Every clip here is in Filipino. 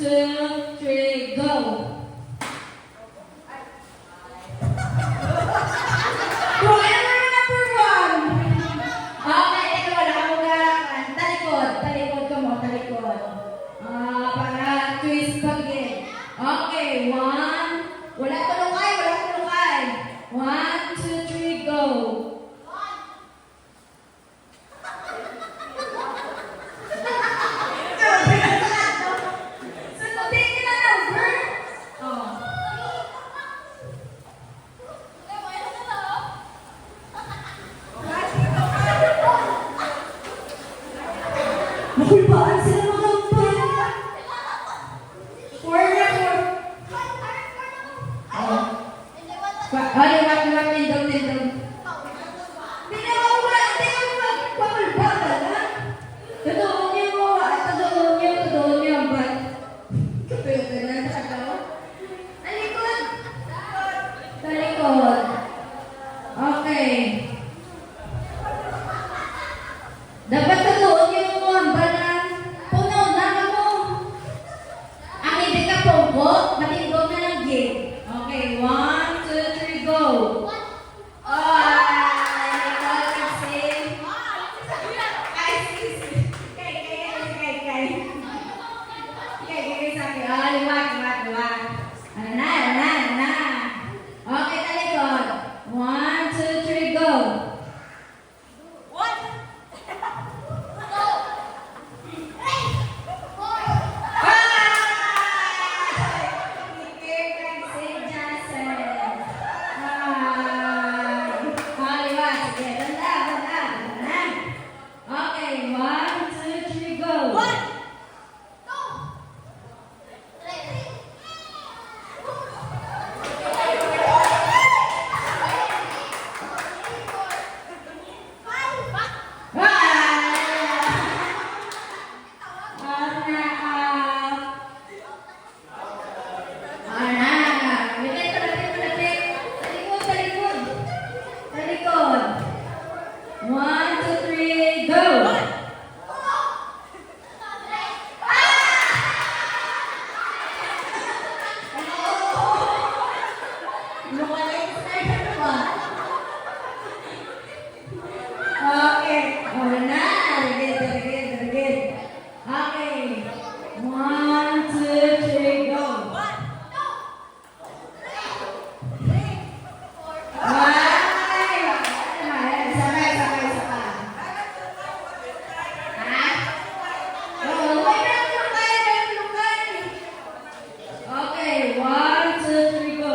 two, three, go! Forever number one! Okay, teka, wala ka magakan. Talikod. Talikod ka mo, talikod. Para twist bagay. Okay, one. Wala tulungay, wala tulungay. One, two, three, go! Sunodin niyo na number. Oh. Makulbaan sila mga umpay. Four na, four. Oh. Ay, wag, tindong. Hindi na mawala, hindi na magpakulbaan, ha? Totoo niyo, but kapito na nakagawa. Talikod. Okay. Dapat totoo niyo mo ang balang punaw na mo. Ang hindi ka pongko, matingog na lang game. Okay, one, two, three, go. Okay, talikod. One, two, three, go. Okay, one, two, three, go. One, two, three, go! Okay. Oh, na. Very good. Okay. One, two, three, go. Okay, one, two, three, go.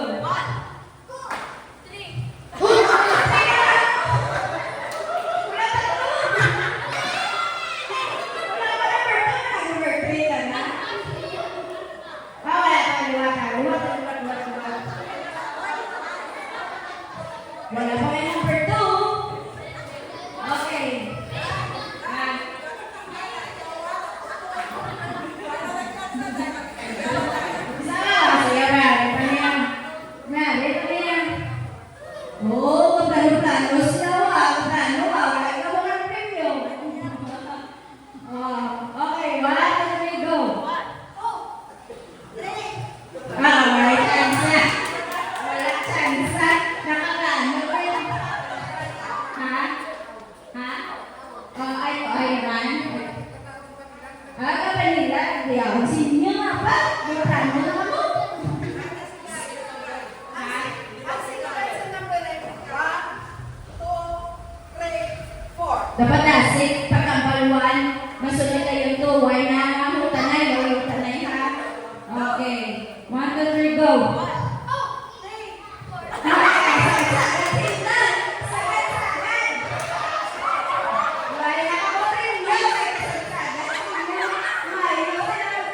Wala pa kayo number 2. Okay. Oh, plano sila plano wala ka mga premyo. Okay, one, two, three, go. Wala chance. Wala chance. Nakakano ba yun? Ha? Ay, run. Kapanila, hindi ako sinyo.